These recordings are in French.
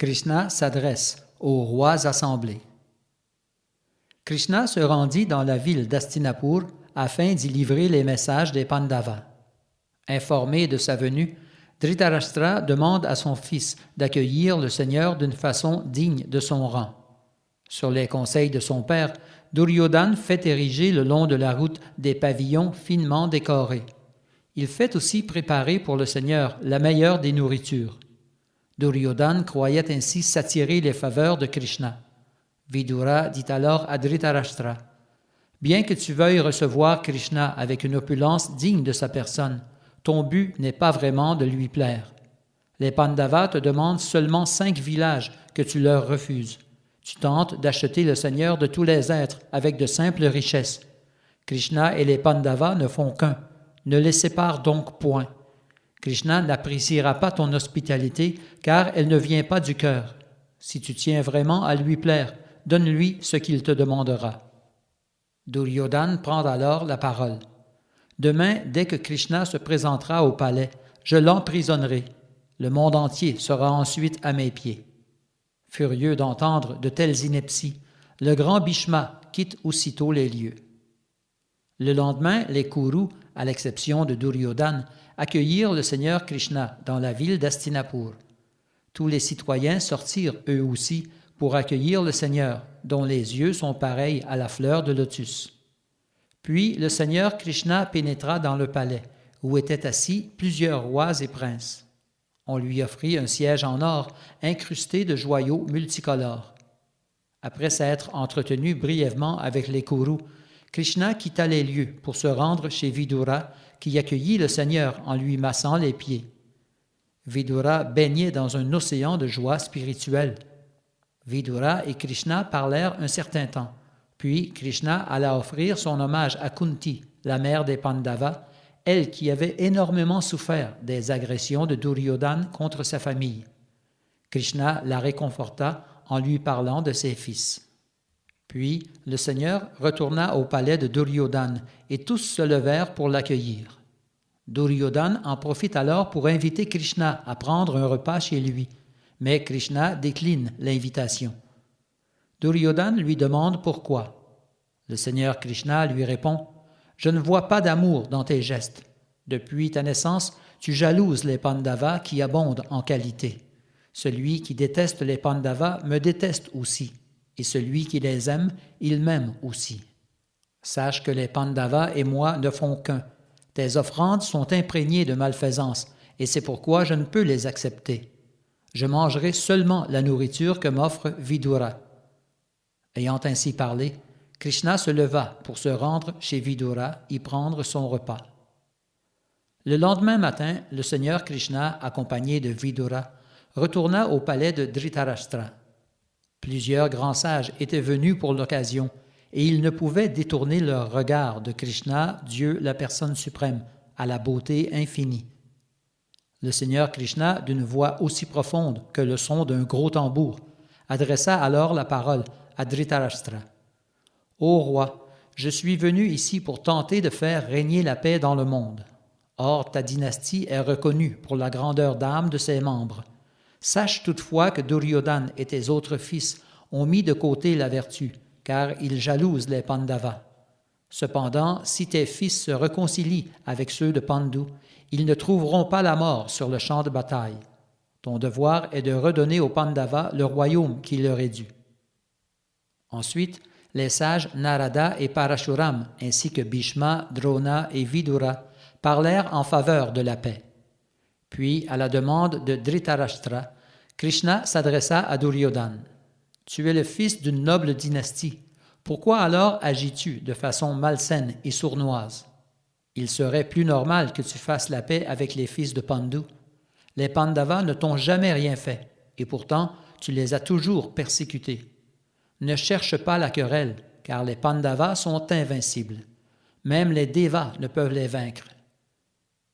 Krishna s'adresse aux rois assemblés. Krishna se rendit dans la ville d'Hastinapur afin d'y livrer les messages des Pandavas. Informé de sa venue, Dhritarashtra demande à son fils d'accueillir le Seigneur d'une façon digne de son rang. Sur les conseils de son père, Duryodhana fait ériger le long de la route des pavillons finement décorés. Il fait aussi préparer pour le Seigneur la meilleure des nourritures. Duryodhana croyait ainsi s'attirer les faveurs de Krishna. Vidura dit alors à Dhritarashtra, « Bien que tu veuilles recevoir Krishna avec une opulence digne de sa personne, ton but n'est pas vraiment de lui plaire. Les Pandavas te demandent seulement 5 villages que tu leur refuses. Tu tentes d'acheter le Seigneur de tous les êtres avec de simples richesses. Krishna et les Pandavas ne font qu'un. Ne les sépare donc point. Krishna n'appréciera pas ton hospitalité, car elle ne vient pas du cœur. Si tu tiens vraiment à lui plaire, donne-lui ce qu'il te demandera. » Duryodhana prend alors la parole. « Demain, dès que Krishna se présentera au palais, je l'emprisonnerai. Le monde entier sera ensuite à mes pieds. » Furieux d'entendre de telles inepties, le grand Bhishma quitte aussitôt les lieux. Le lendemain, les Kurus, à l'exception de Duryodhana, accueillirent le Seigneur Krishna dans la ville d'Hastinapur. Tous les citoyens sortirent eux aussi pour accueillir le Seigneur, dont les yeux sont pareils à la fleur de lotus. Puis le Seigneur Krishna pénétra dans le palais, où étaient assis plusieurs rois et princes. On lui offrit un siège en or incrusté de joyaux multicolores. Après s'être entretenu brièvement avec les Kurus, Krishna quitta les lieux pour se rendre chez Vidura, qui accueillit le Seigneur en lui massant les pieds. Vidura baignait dans un océan de joie spirituelle. Vidura et Krishna parlèrent un certain temps, puis Krishna alla offrir son hommage à Kunti, la mère des Pandavas, elle qui avait énormément souffert des agressions de Duryodhana contre sa famille. Krishna la réconforta en lui parlant de ses fils. Puis le Seigneur retourna au palais de Duryodhana et tous se levèrent pour l'accueillir. Duryodhana en profite alors pour inviter Krishna à prendre un repas chez lui, mais Krishna décline l'invitation. Duryodhana lui demande pourquoi. Le Seigneur Krishna lui répond « Je ne vois pas d'amour dans tes gestes. Depuis ta naissance, tu jalouses les Pandavas qui abondent en qualité. Celui qui déteste les Pandavas me déteste aussi, et celui qui les aime, il m'aime aussi. Sache que les Pandavas et moi ne font qu'un. Tes offrandes sont imprégnées de malfaisance, et c'est pourquoi je ne peux les accepter. Je mangerai seulement la nourriture que m'offre Vidura. » Ayant ainsi parlé, Krishna se leva pour se rendre chez Vidura y prendre son repas. Le lendemain matin, le Seigneur Krishna, accompagné de Vidura, retourna au palais de Dhritarashtra. Plusieurs grands sages étaient venus pour l'occasion, et ils ne pouvaient détourner leur regard de Krishna, Dieu la personne suprême, à la beauté infinie. Le Seigneur Krishna, d'une voix aussi profonde que le son d'un gros tambour, adressa alors la parole à Dhritarashtra. « Ô roi, je suis venu ici pour tenter de faire régner la paix dans le monde. Or, ta dynastie est reconnue pour la grandeur d'âme de ses membres. Sache toutefois que Duryodhana et tes autres fils ont mis de côté la vertu, car ils jalousent les Pandavas. Cependant, si tes fils se réconcilient avec ceux de Pandu, ils ne trouveront pas la mort sur le champ de bataille. Ton devoir est de redonner aux Pandavas le royaume qui leur est dû. » Ensuite, les sages Narada et Parashuram, ainsi que Bhishma, Drona et Vidura, parlèrent en faveur de la paix. Puis, à la demande de Dhritarashtra, Krishna s'adressa à Duryodhana. « Tu es le fils d'une noble dynastie. Pourquoi alors agis-tu de façon malsaine et sournoise? Il serait plus normal que tu fasses la paix avec les fils de Pandu. Les Pandavas ne t'ont jamais rien fait, et pourtant tu les as toujours persécutés. Ne cherche pas la querelle, car les Pandavas sont invincibles. Même les Devas ne peuvent les vaincre. »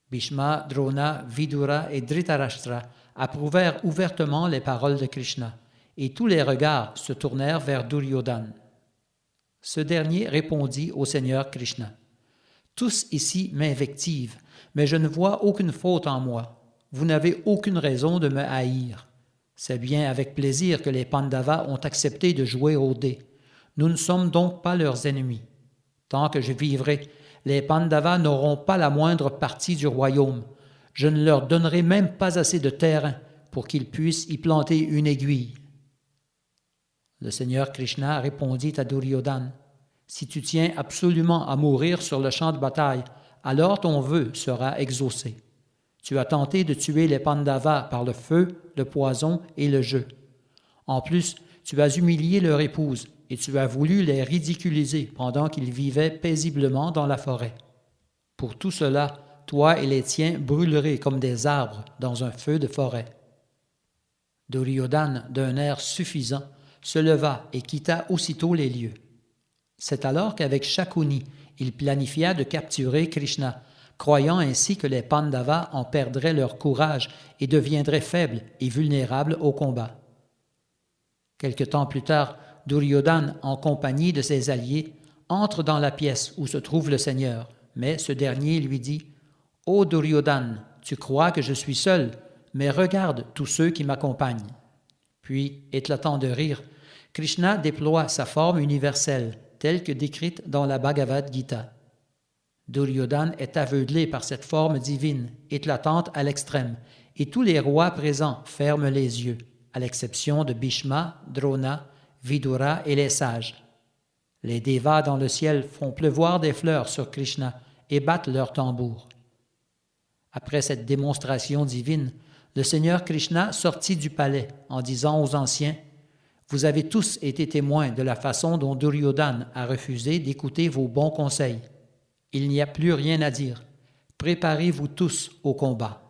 Bhishma, Drona, Vidura et Dhritarashtra approuvèrent ouvertement les paroles de Krishna, et tous les regards se tournèrent vers Duryodhana. Ce dernier répondit au Seigneur Krishna. « Tous ici m'invectivent, mais je ne vois aucune faute en moi. Vous n'avez aucune raison de me haïr. C'est bien avec plaisir que les Pandavas ont accepté de jouer aux dés. Nous ne sommes donc pas leurs ennemis. Tant que je vivrai, les Pandavas n'auront pas la moindre partie du royaume. Je ne leur donnerai même pas assez de terrain pour qu'ils puissent y planter une aiguille. » Le Seigneur Krishna répondit à Duryodhana, « Si tu tiens absolument à mourir sur le champ de bataille, alors ton vœu sera exaucé. Tu as tenté de tuer les Pandavas par le feu, le poison et le jeu. En plus, tu as humilié leur épouse et tu as voulu les ridiculiser pendant qu'ils vivaient paisiblement dans la forêt. Pour tout cela, toi et les tiens brûlerez comme des arbres dans un feu de forêt. » Duryodhana, d'un air suffisant, se leva et quitta aussitôt les lieux. C'est alors qu'avec Shakuni, il planifia de capturer Krishna, croyant ainsi que les Pandavas en perdraient leur courage et deviendraient faibles et vulnérables au combat. Quelque temps plus tard, Duryodhana, en compagnie de ses alliés, entre dans la pièce où se trouve le Seigneur, mais ce dernier lui dit « Ô Duryodhana, tu crois que je suis seul, mais regarde tous ceux qui m'accompagnent. » Puis, éclatant de rire, Krishna déploie sa forme universelle, telle que décrite dans la Bhagavad Gita. Duryodhana est aveuglé par cette forme divine, éclatante à l'extrême, et tous les rois présents ferment les yeux, à l'exception de Bhishma, Drona, Vidura et les sages. Les dévas dans le ciel font pleuvoir des fleurs sur Krishna et battent leurs tambours. Après cette démonstration divine, le Seigneur Krishna sortit du palais en disant aux anciens « Vous avez tous été témoins de la façon dont Duryodhana a refusé d'écouter vos bons conseils. Il n'y a plus rien à dire. Préparez-vous tous au combat. »